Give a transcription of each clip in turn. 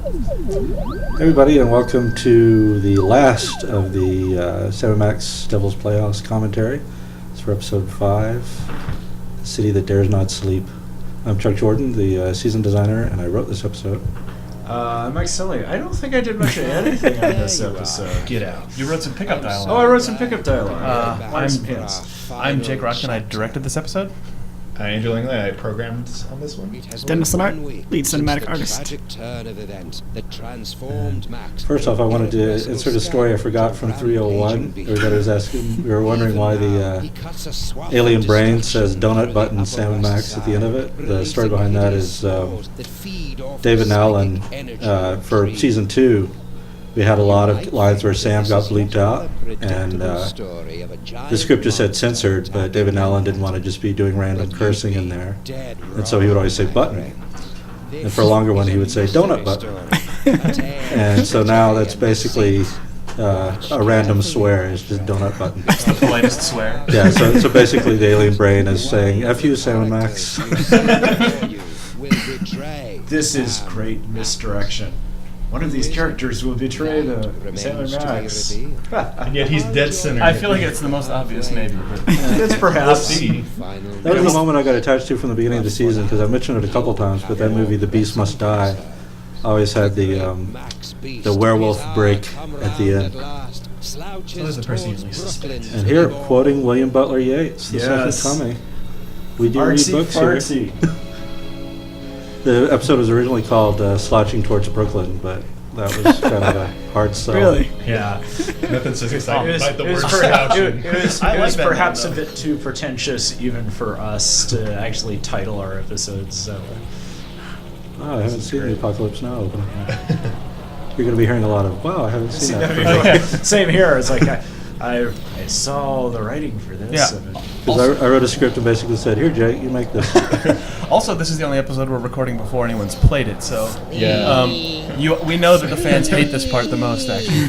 Everybody, and welcome to the last of the Sam & Max Devil's Playhouse commentary. It's for episode 5, The City That Dares Not Sleep. I'm Chuck Jordan, the season designer, and I wrote this episode. I'm Mike Sully. I don't think I did much of anything on this episode. Get out. You wrote some pickup dialogue. Oh, I wrote some pickup dialogue. I'm Jake Rock, and I directed this episode. Angela Langley, I programmed on this one. Dennis Lennart, lead cinematic artist. First off, I wanted to insert a story I forgot from 301. Everybody was asking, we were wondering why the alien brain says donut button Sam & Max at the end of it. The story behind that is David and Alan, for season 2, we had a lot of lines where Sam got bleeped out, and the script just said censored, but David and Alan didn't want to just be doing random cursing in there, and so he would always say button. And for a longer one, he would say donut button. And so now that's basically a random swear. It's just donut button. It's the politest swear. Yeah, so basically the alien brain is saying, F you, Sam & Max. This is great misdirection. One of these characters will betray Sam & Max. And yet he's dead center. I feel like it's the most obvious, maybe. But That's perhaps. That was the moment I got attached to from the beginning of the season, because I mentioned it a couple times, but that movie, The Beast Must Die, always had the werewolf break at the end. so there's the person you least suspect. And here, quoting William Butler Yeats, the Yes. second coming. We do Artsy read books fartsy. here. The episode was originally called Slouching Towards Brooklyn, but that was kind of a hard sell. Really? Yeah. Nothing says exciting. It was, Like the it was, word it slouching. was, I it like was that perhaps name, a though. bit too pretentious even for us to actually title our episodes. So. Oh, I haven't seen the Apocalypse Now opening. You're going to be hearing a lot of, wow, I haven't seen that before. Same here. It's like I saw the writing for this. Yeah. And Because I wrote a script and basically said, here, Jake, you make this. Also, this is the only episode we're recording before anyone's played it, so Yeah. we know that the fans hate this part the most, actually.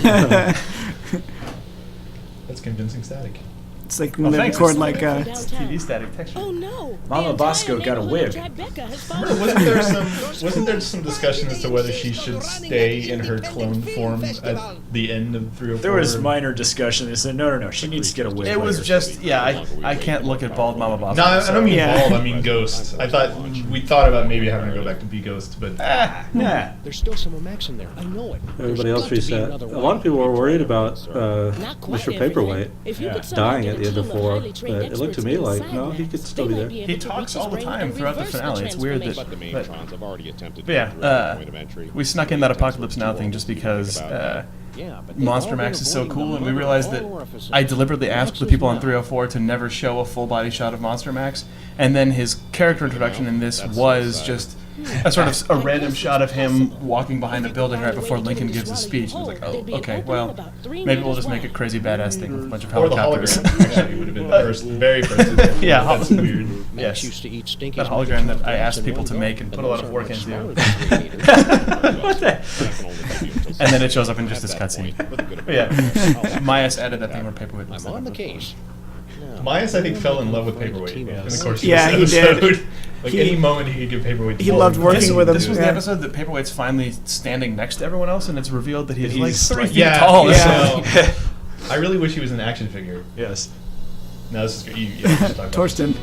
That's convincing static. It's like when they thanks. record like It's TV static texture. Oh no! Mama The Bosco entire got a neighborhood wig. of Tribeca has Remember, fallen. wasn't there some discussion as to whether she should stay in her clone form at the end of 304? there was minor discussion. They said, no, she needs to get a wig. It was later. just, I can't look at bald Mama Bosco. No, I don't mean Yeah. bald. I mean ghost. I thought we thought about maybe having to go back to be ghost, but Yeah. There's still some Max in there. I know it. Everybody else There's got to be reset. another A lot of people were worried about Not quite Mr. everything. Paperweight If you Yeah. could somehow dying get at a the end of team 4, highly trained but it looked to experts me like, inside no, he Max, could still they be might there. be able He to talks reach his all the brain time and throughout the reverse the finale. It's weird transformation. But the main but trons have already attempted But to yeah, direct the point of entry. we snuck in that Apocalypse Now thing just because Yeah, but they've Monster all been Max is so avoiding cool, the and we murder realized of that all orifices. I deliberately asked the people on 304 to never show a full body shot of Monster Max, and then his character introduction in this was just a sort of a random shot of him walking behind a building right before Lincoln gives his speech. And I was like, oh, okay, well, maybe we'll just make a crazy badass thing with a bunch of or the helicopters. hologram actually would have been the first, very first. Yeah, That's weird. Max Yes. used to eat stinky That hologram that I asked people to make and put a lot of work into. What And then it shows up in just this cutscene. But yeah, Myas added that thing where Paperweight looks I'm like on the him. case. Myas, I think, fell in love with Paperweight in the course of Yeah, this he did. episode. Like He- any moment he could give Paperweight. he full loved working This, with him. this was the Yeah. episode that Paperweight's finally standing next to everyone else, and it's revealed that he's like He's 3 like- feet Yeah, tall. yeah. so- I really wish he was an action figure. Yes. No, this is good. You just talk about Torsten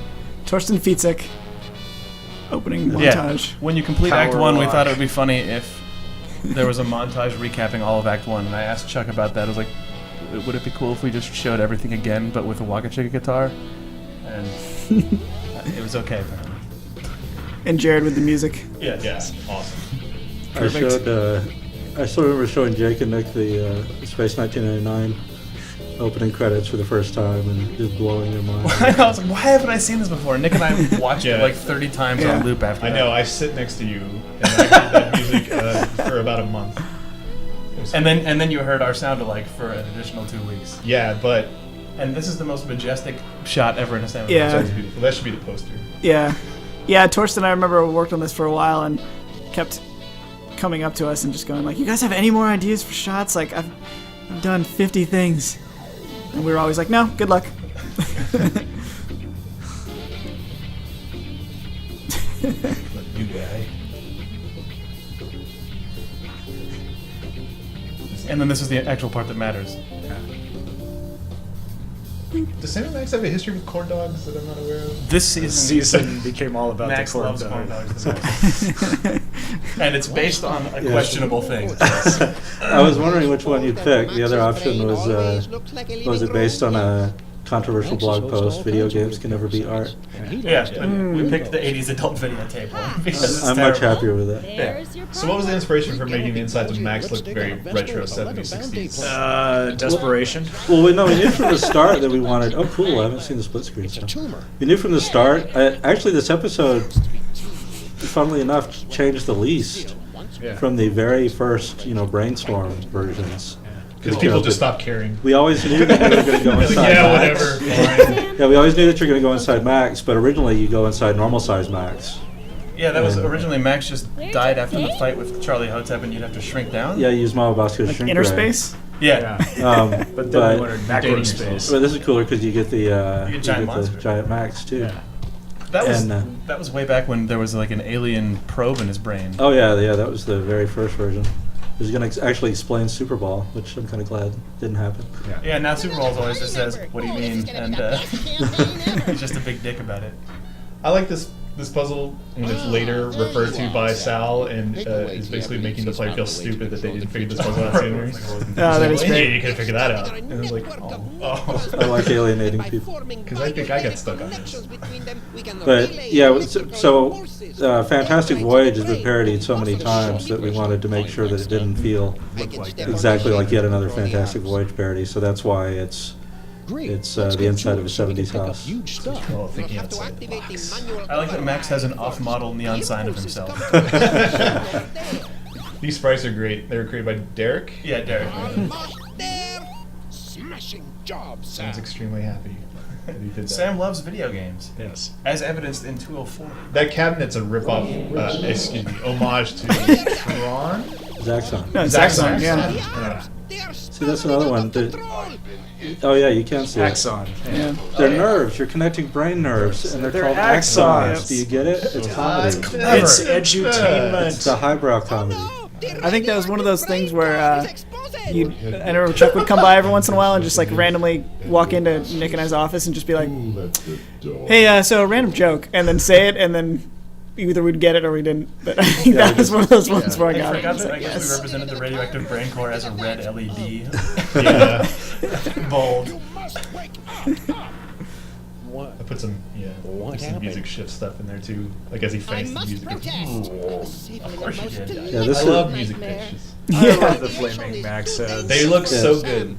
Fitzek. Opening Yeah. montage. When you complete Act Power 1, we lock. thought it would be funny if there was a montage recapping all of Act 1, and I asked Chuck about that. I was like, would it be cool if we just showed everything again, but with a Waka Chicka guitar? And it was okay, apparently. And Jared with the music. Yeah. Yeah, awesome. I still remember showing Jake and Nick the Space 1999 opening credits for the first time and just blowing their mind. I know, I was like, why haven't I seen this before? Nick and I watched it Yeah. like 30 times Yeah. on loop after I that. know. I sit next to you, and I heard that music for about a month. It was And then you heard our sound alike for an additional 2 weeks. yeah, but And this is the most majestic shot ever in a sound. Yeah. that's beautiful. That should be the poster. Yeah. Yeah, Torsten, I remember worked on this for a while and kept coming up to us and just going like, you guys have any more ideas for shots? Like, I've done 50 things. And we were always like, no, good luck. You guy. And then this is the actual part that matters. Does Sam and Max have a history with corn dogs that I'm not aware of? This This season, season became all about Max the corn loves dog. corn dogs the most. And it's based on a questionable thing. I was wondering which one you'd pick. The other option was it based on a controversial blog post, video games can never beat art? Yeah, but we picked the 80s adult videotape one because it's I'm much terrible. happier with that. There's your So what was the product. inspiration for making the insides of Max look very retro 70s, 60s? Desperation. Well, we knew from the start that we wanted. Oh, cool! I haven't seen the split screen stuff. We knew from the start. Actually, this episode, funnily enough, changed the least Yeah. from the very first, brainstorm versions. Because people just stopped caring. We always knew that we were going to go Like, inside yeah, Max. whatever. Fine. Yeah, we always knew that you're going to go inside Max, but originally you go inside normal size Max. Yeah, that was And- originally Max just died after the fight with Charlie Hotep, and you'd have to shrink down. Yeah, you use Mama Bosco's Like shrink inner ray. space? Yeah. But then we learned macro dating space. But this is cooler because you get the You get giant monster. giant Max too. Yeah. That was And, that was way back when there was like an alien probe in his brain. Oh yeah, that was the very first version. It was going to actually explain Super Ball, which I'm kind of glad didn't happen. Yeah, now Super Bowl's always just says, "What do you mean?" and he's just a big dick about it. I like this puzzle when it's later referred to by Sal and is basically making the player feel stupid that they didn't figure this puzzle out sooner. Oh, that is Well, great. you could figure that out. And it's like, oh. I like alienating people. Because I think I got stuck on this. But yeah, so Fantastic Voyage has been parodied so many times that we wanted to make sure that it didn't feel exactly like yet another Fantastic Voyage parody. So that's why it's the inside of a 70s house. Oh, thinking outside the box. I like that Max has an off-model neon sign of himself. These sprites are great. They were created by Derek. Yeah, Derek. Smashing job, Sam. Sounds extremely happy that he did that. Sam loves video games, Yes. as evidenced in 204. That cabinet's a ripoff, homage to Tron. Zaxxon. No, Zaxxon, Zaxxon, yeah. See, that's another one. Oh yeah, you can see it. Axon. Yeah. They're nerves. You're connecting brain nerves, and they're They're called axons. axons. Do you get it? It's comedy. Clever. It's edutainment. It's the highbrow comedy. I think that was one of those things where I remember Chuck would come by every once in a while and just like randomly walk into Nick and I's office and just be like, "Hey, so a random joke," and then say it, and then either we'd get it or we didn't. But I think that was one of those ones where I I got forgot it. that I guess we represented the radioactive brain core as a red LED. Yeah. Bold. What? I put some, What some happened? music shift stuff in there too. Like as he faints, the music goes. Of course you did. Yeah, this I is. love music pitches. I love the flaming Max heads. They look so Yes. good.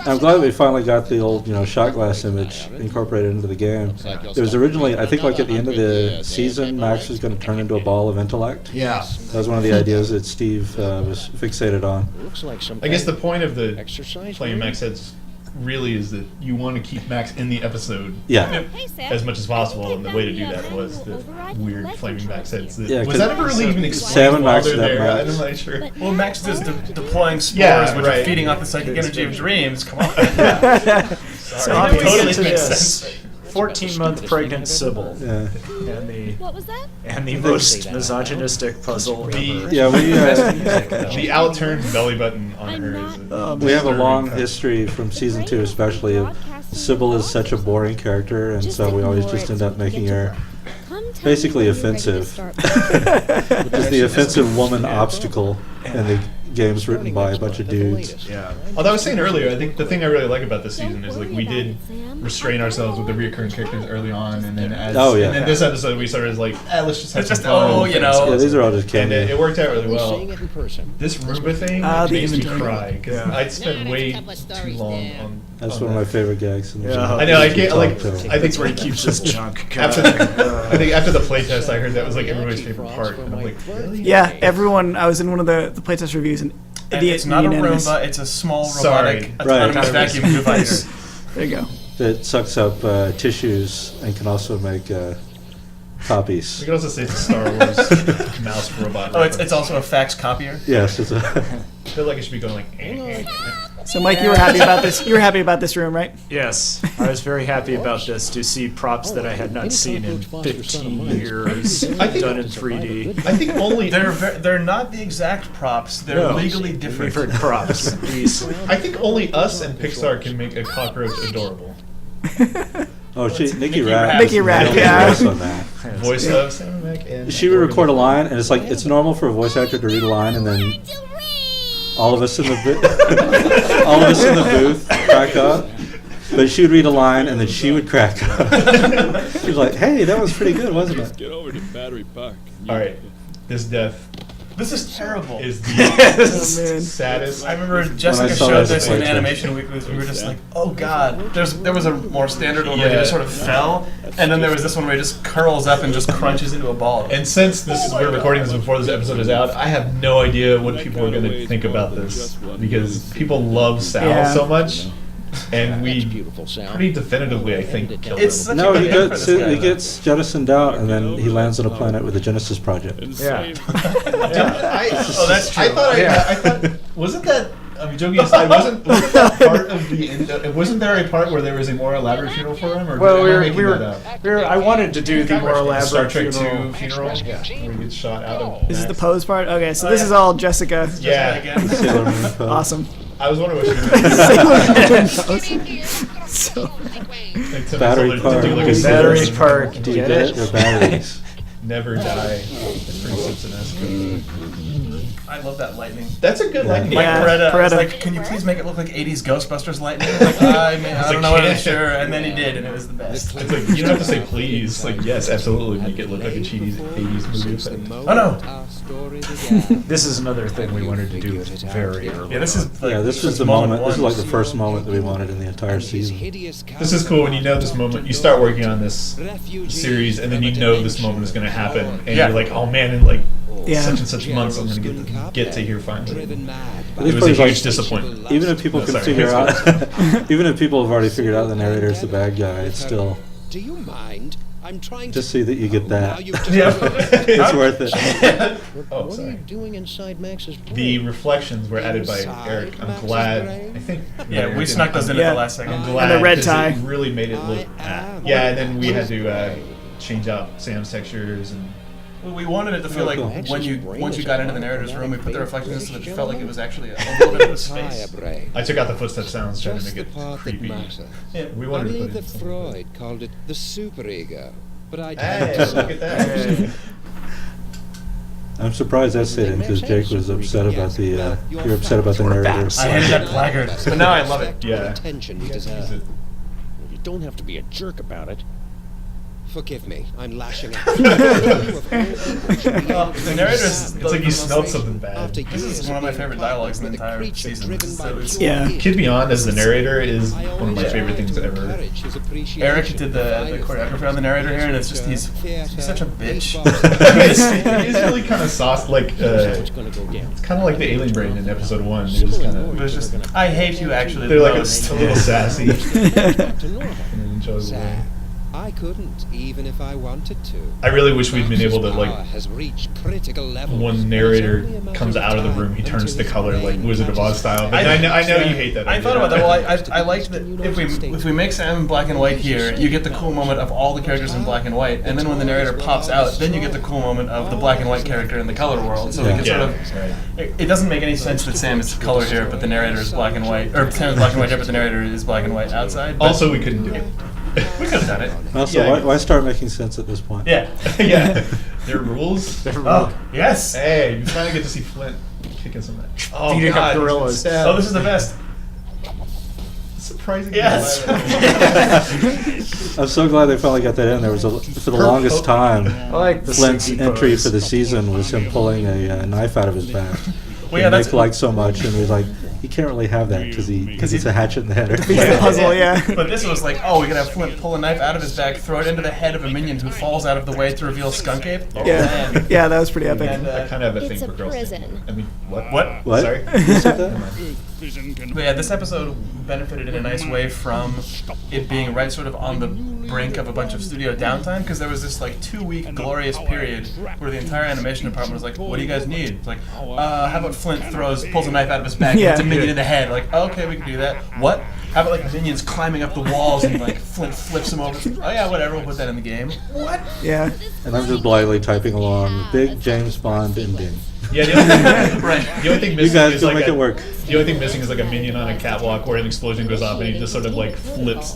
I'm glad we finally got the old, shot glass image incorporated into the game. It was originally, I think, like at the end of the season, Max was going to turn into a ball of intellect. Yeah. That was one of the ideas that Steve was fixated on. Looks like some I guess the point of the exercise. playing Max heads really is that you want to keep Max in the episode Yeah. Hey, Sam. as much as possible, and the way to do that was the weird flaming Max heads. That, Yeah, was 'cause that ever really even Sam explained and while Max they're did that there? Max. I'm not sure. Well, Max does deploying spores, Yeah, which right. are feeding off the psychic energy of dreams. Come on. So Sorry, obviously totally into makes this. sense. 14-month pregnant Sybil. Yeah. What was that? And the most misogynistic puzzle ever. Yeah, we The outturned belly button on her is we have a disturbing long fact. history from season 2, especially of Sybil is such a boring character, and so we always just end up making her basically offensive. Just the offensive woman obstacle in the games written by a bunch of dudes. Yeah. Although I was saying earlier, I think the thing I really like about this season is like we did restrain ourselves with the reoccurring characters early on, and then as Oh, yeah. and then this episode we started as like, let's just have It's some just, fun. oh, you know. Yeah, these are all just And cameo. it worked out really well. Seeing it in person. This Roomba thing The makes me inventory. cry because Yeah. I'd spent way too long on. That's on one of my that. favorite gags. In the Yeah. show. I know. I can't like. Talk to him. I think That's where he keeps his junk. After the, I think after the playtest, I heard that was like everybody's favorite part. And I'm like, really? Yeah, everyone. I was in one of the playtest reviews, and And the it's not a unanimous- Roomba, it's a small Sorry. robotic Right. autonomous vacuum divider. There you go. That sucks up tissues and can also make We copies. could also say it's a Star Wars mouse robot. Oh, it's also a fax copier? Yes, it's a. I feel like it should be going like. So, Mike, you were happy about this. You were happy about this room, right? Yes, I was very happy about this to see props that I had not seen in 15 years I think- done in 3D. I think only They're not the exact props. They're No. legally different. Different props. These. I think only us and Pixar can make a cockroach adorable. Oh, Nikki Mickey Rapp. Rapp. Mickey Rapp, nailed yeah. the voice on that. Voice of Sam Mac and She would record a line, and it's normal for a voice actor to read a line, and then all of us in the all of us in the booth crack up. But she would read a line, and then she would crack up. She was like, "Hey, that was pretty good, wasn't it?" Get over to Battery Park. All right, this death This is terrible. is the Oh, man. saddest. I remember Jessica saw showed that this in picture. Animation Week. We were just like, oh god. There was a more standard one where he Yeah. just sort of fell, and then there was this one where he just curls up and just crunches into a ball. And since we're recording this before this episode is out, I have no idea what people are going to think about this because people love Sal Yeah. so much, and we Beautiful sound. pretty definitively, I think, killed It's him. such No, a he good name for gets this guy, he though. gets jettisoned out, and then he lands on a planet with the Genesis Project. Yeah. Oh, that's true. I thought. Yeah. I thought. Wasn't that? I mean, joking aside, wasn't that part of the? Wasn't there a part where there was a more elaborate funeral for him, or Well, am I making that up? I wanted to do the more Star elaborate Trek funeral. 2 funeral, where he gets shot out of. This is the Max. pose part? Okay, so this yeah. is all Jessica. Yeah. Again. Sailor Moon pose. Awesome. I was wondering what she was So, like, to Battery to do Park. like a Battery Simpson- Park. Do you Get get it? it? Or batteries? Never die. It's pretty Simpson-esque. I love that lightning. That's a good lightning. Mike Yeah, Peretta was Peretta. like, can you please make it look like 80s Ghostbusters lightning? Like, I don't know what I'm sure. And then he did, and it was the best. It's like you don't have to say please. Like yes, absolutely, make it look like a cheesy '80s movie. Effect. Oh no. This is another thing we wanted to do very early. Yeah, this is like, Yeah, this was the moment. This is like the first moment that we wanted in the entire season. This is cool when you know this moment. You start working on this series, and then you know this moment is going to happen, and Yeah. you're like, oh man, in like Yeah. such and such months, I'm going to get to here finally. This It was a part is huge like- disappointment. Even if people No, can sorry. figure out, even if people have already figured out the narrator's the bad guy, it's still Do you mind? I'm trying just to. see that you get Now that. you've just It's worth it. Oh, What are you sorry. doing inside Max's room? The reflections were added by Eric. I'm glad. I think. Yeah, we Eric snuck those in at Yeah. the last second. I'm glad And the red 'cause tie. It really made it look. Yeah, and then we had to change out Sam's textures and. We wanted it to feel like cool. when you once you got into the narrator's room, we put the reflections so that it felt like it was actually a little bit of a space. I took out the footstep sounds trying to Just make the it part that creepy. matters. We I wanted to believe put that it. Freud called it the superego, but I Hey, don't. look at that. I'm surprised that's it because Jake was upset about the. You're upset about the narrator. I hated that blackguard, but now I love it. Yeah. Attention he deserves. You don't have to be a jerk about it. Forgive me, I'm lashing out. Well, the narrator's It's like you smelled something bad. This is one of my favorite dialogues in the entire season. So it's- Yeah. Kid Beyond as the narrator is one of my favorite things ever. Eric did the choreography on the narrator here, and it's just he's such a bitch. It is really kind of sauce, like it's kind of like the alien brain in episode 1. They're just kind It of was just, I hate you actually. they're like the a most. little sassy in an North. enjoyable way. I couldn't, even if I wanted to. I really wish we'd been able to Power like has reached critical levels. when the narrator comes out of the room, he turns the color like Wizard of Oz style. But I know you hate that. I idea. thought about that. Well, I liked that if we make Sam in black and white here, you get the cool moment of all the characters in black and white, and then when the narrator pops out, then you get the cool moment of the black and white character in the color world. So we can sort of. It doesn't make any sense that Sam is color here, but the narrator is black and white, or Sam is black and white here, but the narrator is black and white outside. But Also, we couldn't do it. we could have done it. Also, Yeah. why start making sense at this point? Yeah. Yeah, there are rules. Oh yes. Hey, you finally get to see Flint kicking some ass. Oh Beating up God, gorillas. sad. Oh, this is the best. Surprisingly Yes. I'm so glad they finally got that in. There was for the longest time. I like the Flint's Suki entry pose. for the season was him pulling a knife out of his back. Well, yeah, And that's Nick liked so much, and he was like, he can't really have that because it's a hatchet in the head. Piece of the puzzle, yeah. But this was like, oh, we could have Flint pull a knife out of his back, throw it into the head of a minion who falls out of the way to reveal Skunk Ape. Oh, Yeah, man. yeah, that was pretty epic. And, I kind of have a It's thing a for girls. prison. I mean, what? What? What? Sorry. Who said that? But yeah, this episode benefited in a nice way from it being right sort of on the brink of a bunch of studio downtime because there was this like 2-week glorious period where the entire animation department was like, "What do you guys need?" It's like, how about Flint pulls a knife out of his bag, and hits a minion in the head. Like, okay, we can do that. What? How about like minions climbing up the walls and like Flint flips them over? Oh yeah, whatever. We'll put that in the game. What? Yeah. And I'm just blithely typing along. Big James Bond ending. Yeah, the only thing, Right. the only thing You missing guys is go like make it work. The only thing missing is like a minion on a catwalk where an explosion goes off and he just sort of like flips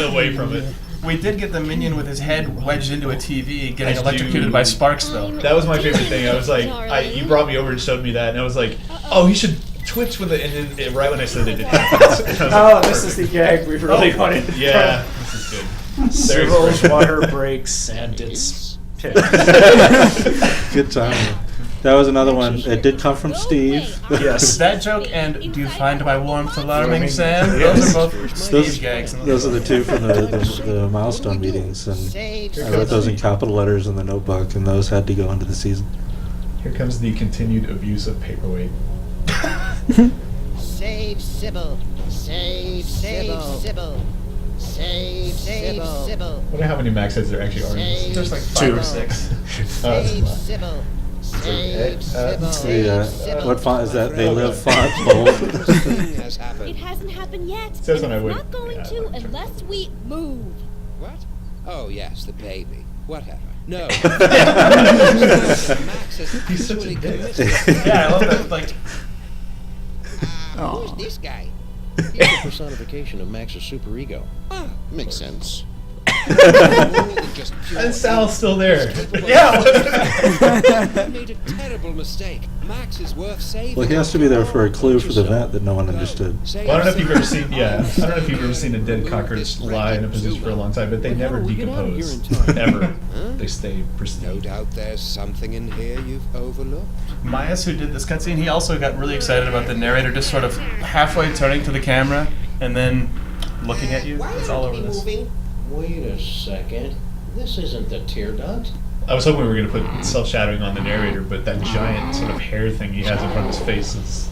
away from it. We did get the minion with his head wedged into a TV, getting I electrocuted do. by sparks, though. That was my favorite thing. I was like, you brought me over and showed me that, and I was like, oh, he should twitch with it. And then right when I said it, it happened. Oh, this is the gag we really wanted. Yeah, this is good. Cyril's water breaks and it's picked. Good time. That was another one. It did come from Steve. Yes. That joke and "Do you find my warmth alarming, Alarming. Sam?" Yes. Those are both Steve gags. And Those are the two from the milestone meetings, and I wrote those in capital letters in the notebook, and those had to go into the season. Here comes the continued abuse of paperweight. Save Sybil. Save Sybil. Save Sybil. I wonder how many max heads there actually are in this. There's like 5 Two. or 6. Save Sybil. Save Sybil. What font is that? They live font bold. Something has It happened. hasn't happened yet. Says and when I it's would- not going yeah, to I'm sure. unless we move. What? Oh yes, the baby. Whatever. No. Max has He's such a actually dick. committed. Yeah, I love that. Like, Who's this guy? He's the personification of Max's superego. Ah, Makes sense. more than just pure And Sal's still there. yeah. He made a terrible mistake. Max is worth saving. Well, he has to be there for a clue for the vent that no one understood. Save Well, I don't know if you've ever Sybil. seen, I don't know if you've ever seen a dead cockroach lie in a position for a long time, but they never Well, we get out of decompose. here in time. Ever. Huh? They stay No pristine. doubt there's something in here you've overlooked. Myas, who did this cutscene, he also got really excited about the narrator just sort of halfway turning to the camera and then looking at you. It's all over this. Wait a second. This isn't the tear duct. I was hoping we were going to put self-shadowing on the narrator, but that giant sort of hair thing he has in front of his face is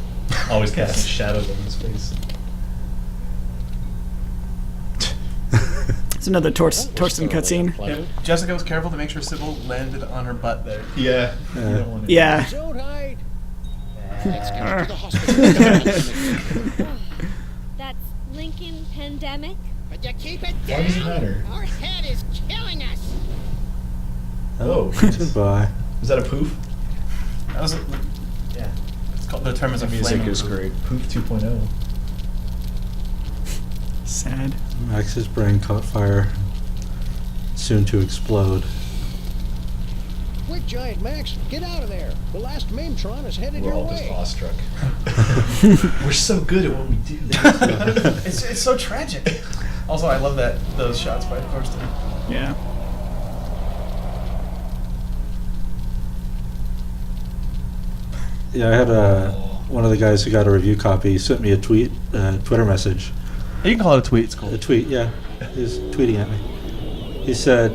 always casting shadows on his face. It's another Torsten cutscene. Yeah, Jessica was careful to make sure Sybil landed on her butt there. Yeah. You Yeah. don't want to- Yeah. So tight. Let's get her to the hospital. That's Lincoln Pandemic. But you keep it Why does it down. matter? Our head is killing us. Oh. Goodbye. Is that a poof? That was, yeah. It's called, the term is The a music flaming is poop. great. Poof 2.0. Sad. Max's brain caught fire, soon to explode. Quick, Giant Max, get out of there. The last Maimtron is headed We're your all just way. awestruck. We're so good at what we do. It's so tragic. Also, I love those shots by Thorsten. Yeah. Yeah, I had one of the guys who got a review copy sent me a Twitter message. You can call it a tweet. It's cool. A tweet, yeah. He was tweeting at me. He said,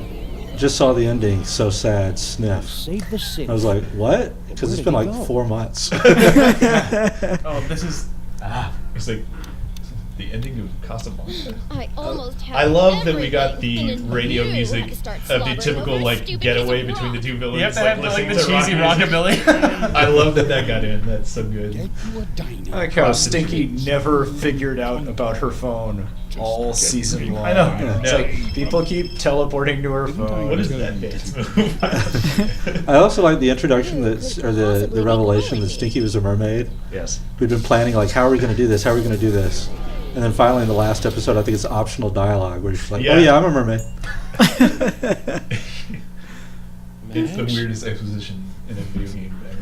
"Just saw the ending, so sad, sniff." Save the city. I was like, what? Because it's been Where did like he go? 4 months. Oh, this is. It's like the ending of Casablanca. I almost have I love that we got everything, the and radio you music had to start of the slobbering typical over a like stupid getaway piece of between the rock. two villains. You have to like, have like listening the to rock cheesy music. rockabilly. I love that got in. That's so good. Get you a dino. I like how Stinky never figured out about her phone all season long. I know. It's No. like people keep teleporting to her phone. What is that dance move? I also like the introduction or the revelation that Stinky was a mermaid. Yes. We've been planning like, how are we going to do this? How are we going to do this? And then finally in the last episode, I think it's optional dialogue where she's like, Yeah. "Oh yeah, I'm a mermaid." It's the weirdest exposition in a video game ever.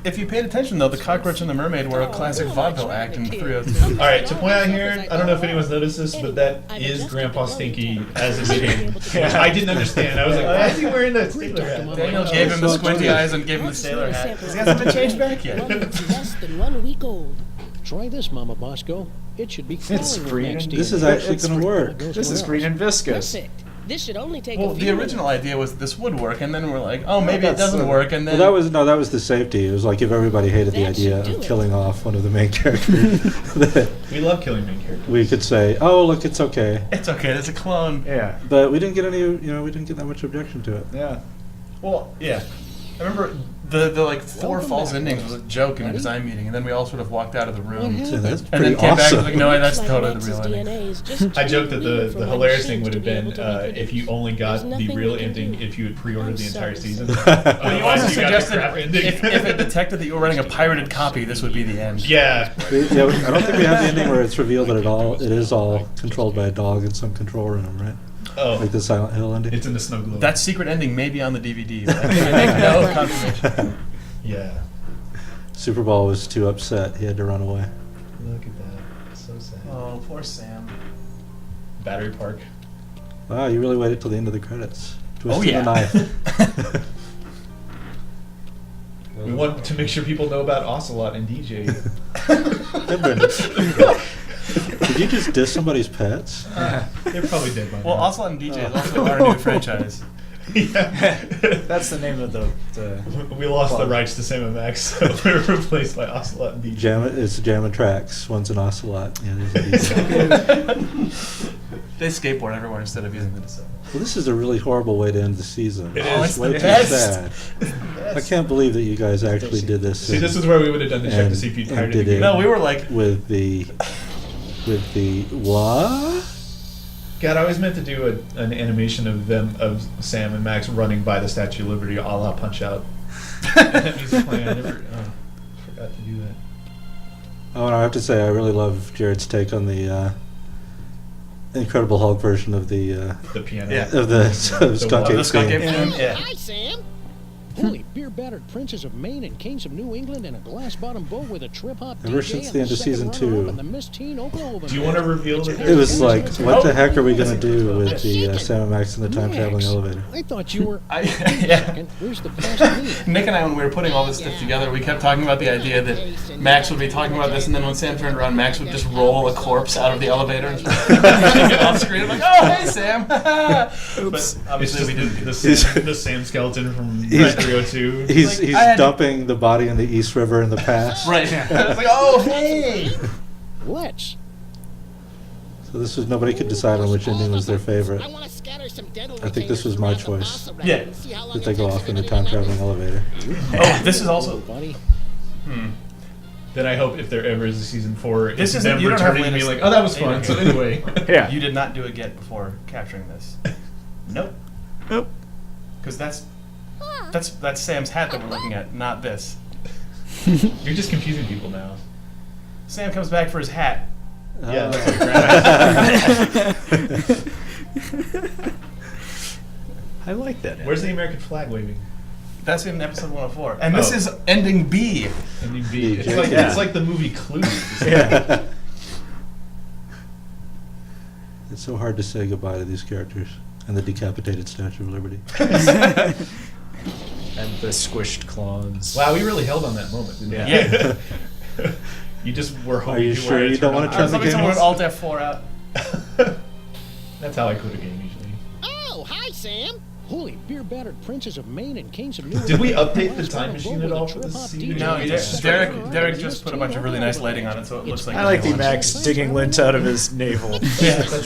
If you paid attention, though, the cockroach and the mermaid were a classic vaudeville act in 302. All right, to point out here, I don't know if anyone's noticed this, but that is Grandpa Stinky as admitting, which I didn't understand. I was like, why is he wearing that sailor hat? Daniel gave him the squinty eyes and gave him the sailor hat because he hasn't been changed back yet. Less than 1 week old. Try this, Mama Bosco. It should be It's crawling green next and- to This you. is actually It's going to work. Goes This is where green else? and viscous. Perfect. This should only take Well, a the few original idea was this would work, and then we're like, oh, maybe it doesn't work, and then... Well, that was the safety. It was like if everybody hated the That idea should do of it. killing off one of the main characters, that We love killing main characters. we could say, "Oh, look, it's okay." It's okay, there's a clone. Yeah. But we didn't get any, we didn't get that much objection to it. Yeah. Well, yeah. I remember the like 4 Welcome false back, endings Rose. was a joke in a Ready? design meeting, and then we all sort of walked out of the room. So that's And pretty then came back and awesome. was like, no, that's Like totally the Max's real ending. DNA is just I joked that too the weird for one hilarious sheep thing would to have be been able to be if you only got There's the nothing real we can ending do. if you had pre-ordered I'm the entire sorry, season. Well, Well, you Otherwise, also you got the suggested crap ending. if it detected that you were running a pirated copy, this would be the end. Yeah. Yeah, I don't think we have the ending where it's revealed that it is all controlled by a dog in some control room, right? Oh, Like the Silent Hill ending. it's in the snow globe. That secret ending may be on the DVD. But I make no confirmation. Yeah. Super Bowl was too upset. He had to run away. Look at that. So sad. Oh, poor Sam. Battery Park. Wow, you really waited till the end of the credits. Oh, Twisting yeah. the knife. We want to make sure people know about Ocelot and DJ. Did you just diss somebody's pets? They're probably dead by now. Well, Ocelot and DJ is also our new franchise. Yeah. That's the name of the We lost the club. rights to Sam and Max, so they were replaced by Ocelot and DJ. It's Jam and Tracks. One's an ocelot. Yeah, there's a DJ. They skateboard everywhere instead of using the DeSoto. Well, this is a really horrible way to end the season. It It's is. way the too best. sad. I can't believe that you guys actually did this. See, this is where we would have done the check to see if you'd and tired did it it. again. No, we were like, with the what? God, I always meant to do an animation of Sam and Max running by the Statue of Liberty, a la Punch Out. And that music playing. I never forgot to do that. Oh, and I have to say, I really love Jared's take on the Incredible Hulk version of the The piano. Yeah. of the Skunk The Ape Skunk theme. Ape tune? Yeah. Hi, Sam. Holy beer-battered princes of Maine and kings of New England and a glass-bottom boat with a trip-hop Ever DJ since and the end of second season runner-up 2. and the Miss Teen Oklahoma Do you man. want to reveal that It was like, what the heck are we gonna Oh. do with the Sam and Max in the time traveling Max, elevator? I thought you were. I, Wait a yeah. second, where's the past me? Nick and I, when we were putting all this stuff together, we kept talking about the idea that Max would be talking about this, and then when Sam turned around, Max would just roll a corpse out of the elevator and just shake it off screen. I'm like, oh, hey, Sam. But obviously we didn't do the this. the Sam skeleton from He's- 302. He's Like, I had- dumping the body in the East River in the past. Right. I was like, oh, hey. Let's. So this was nobody could decide on which ending was their favorite. I want to scatter some dental I think this was my choice. Yeah. That they go off in the time traveling elevator. Oh, this is also... buddy. Then I hope if there ever is a season 4, This it's isn't- them you don't have returning and being latest like, oh, that was fun. data So here. anyway. Yeah. You did not do a get before capturing this. Nope. Nope. Because that's Sam's hat that we're looking at, not this. You're just confusing people now. Sam comes back for his hat. Yeah, that's like I like that. Where's the American flag waving? That's in episode 104. And this Oh. is ending B. Ending B. It's Yeah. like Yeah. it's like the movie Clues. Yeah. It's so hard to say goodbye to these characters and the decapitated Statue of Liberty. And the squished clones. Wow, we really held on that moment, didn't we? Yeah. You just were hoping Are you were sure you don't wanna on. turn the Somebody game would off? Alt F4 out. That's how I quit a game usually. Oh, hi, Sam. Holy beer-battered princes of Maine and kings of New Did we England. update the time machine at all for this season? No, Did we just- Derek just put a bunch of really nice lighting on it, so it looks like... I like the it's Max digging lint out of his navel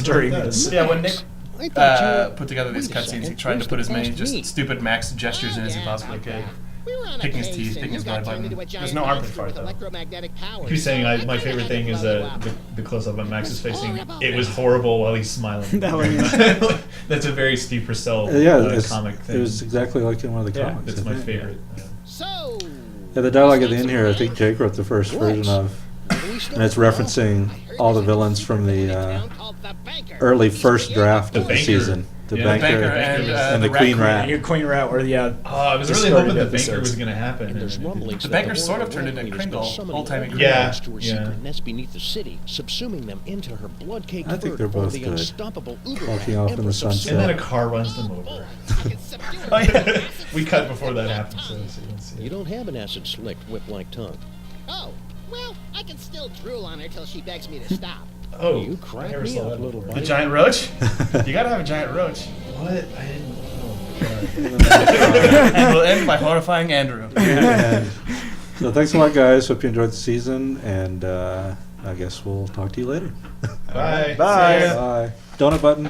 during this. Yeah, when Nick I thought you were. put together these Wait a cutscenes, he second, tried to where's put the as many past just me? stupid Max gestures in as he possibly could. We were on a Picking his case teeth, and picking you his got belly turned into button. a There's giant no armpit monster part, with though. electromagnetic powers. Keep saying my So favorite I thing had is to blow you up. the close up on Max's facing. Sorry about It was that. horrible while he's smiling. That one, That's a very Steve Purcell comic thing. It was exactly like in one of the Yeah, comics. That's I my think. favorite. So. Yeah, the dialogue at the end here, I think Jake wrote the first version of, and it's referencing all the villaons from the early first draft The of the banker. season. The Yeah, banker, banker and the the Queen rat Rat. Your Queen Rat, or yeah. Oh, I was really distorted hoping the episodes. banker was going to happen. And there's rumblings The that banker the sort of Royal turned into Rat Queen has Kringle, been summoning old-timey all the Kringle. rats to her Yeah. secret nest beneath the city, subsuming them into her blood-caked I think fur they're to form both the good. unstoppable Uber Walking Rat, off in the Empress of sunset. And then a Sin. car runs them over. Oh, yeah. We cut before that happened, so you don't see it. You don't have an acid-slicked whip-like tongue. Oh, well, I can still drool on her till she begs me to stop. Oh, You I crack never me saw up, that little before. The giant roach? You gotta have a giant roach. What? I didn't. Oh my god. And we'll end by horrifying Andrew. And so thanks a lot, guys. Hope you enjoyed the season, and I guess we'll talk to you later. Bye. Bye. Donut button.